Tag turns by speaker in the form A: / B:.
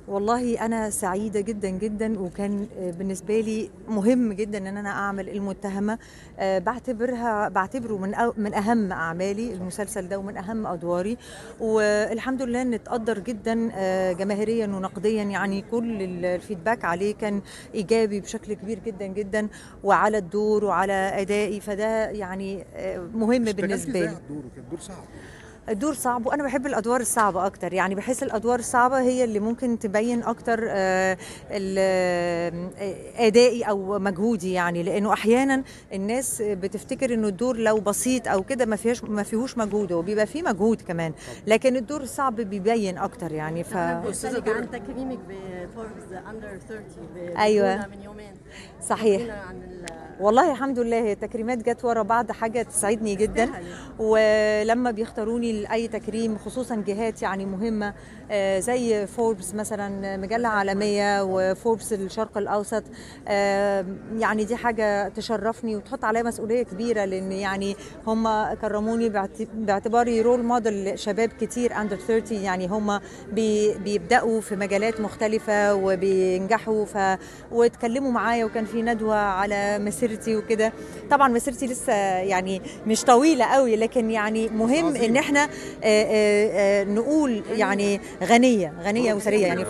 A: والله أنا سعيدة جدًا، جدًا، وكان بالنسبة لي مهم جدًا إن أنا أعمل المتهمة. باعتبره من أهم أعمالي
B: صح.
A: المسلسل ده ومن أهم أدواري، والحمد لله إن اتقدّر جدًا جماهيريًا ونقديًا، يعني كل الfeedback عليه كان إيجابي بشكل كبير جدًا، جدًا، وعلى الدور وعلى أدائي، فده يعني مهم
B: اشتغلتِ
A: بالنسبة
B: إزاي
A: لي.
B: على الدور وكان دور صعب؟
A: الدور صعب وأنا باحب الأدوار الصعبة أكتر، يعني باحس الأدوار الصعبة هي اللي ممكن تبيّن أكتر ال أدائي أو مجهودي يعني، لإنه أحيانًا الناس بتفتكر إنه الدور لو بسيط أو كده ما فيهوش مجهود، هو بيبقى فيه مجهود كمان،
B: طبعًا.
A: لكن الدور الصعب بيبيّن أكتر يعني
C: طب أنا بدي
B: أستاذة
C: أسألِك عن
B: دور
C: تكريمِك بفوربس أندر 30
A: أيوه،
C: بجونة من يومين،
A: صحيح.
C: خبرينا عن
A: والله الحمد لله هي التكريمات جت ورا بعض، حاجة تسعدني جدًا،
C: تستاهلي.
A: ولمّا بيختاروني لأي تكريم خصوصًا جهات يعني مهمة زي فوربس مثلًا مجلة عالمية وفوربس الشرق الأوسط، يعني دي حاجة تشرفني وتحط عليَّ مسؤولية كبيرة، لإن يعني هم كرموني باعتباري role model لشباب كتير under 30، يعني هم بيبدأوا في مجالات مختلفة وبينجحوا واتكلموا معايا وكان في ندوة على مسيرتي وكده. طبعًا مسيرتي لسه يعني مش طويلة أوي، لكن يعني
B: بس
A: مهم إن
B: عظيمة.
A: إحنا نقول
C: غنية.
A: يعني غنية، غنية
B: برافو
A: وثرية
B: عليكِ
A: يعني
B: على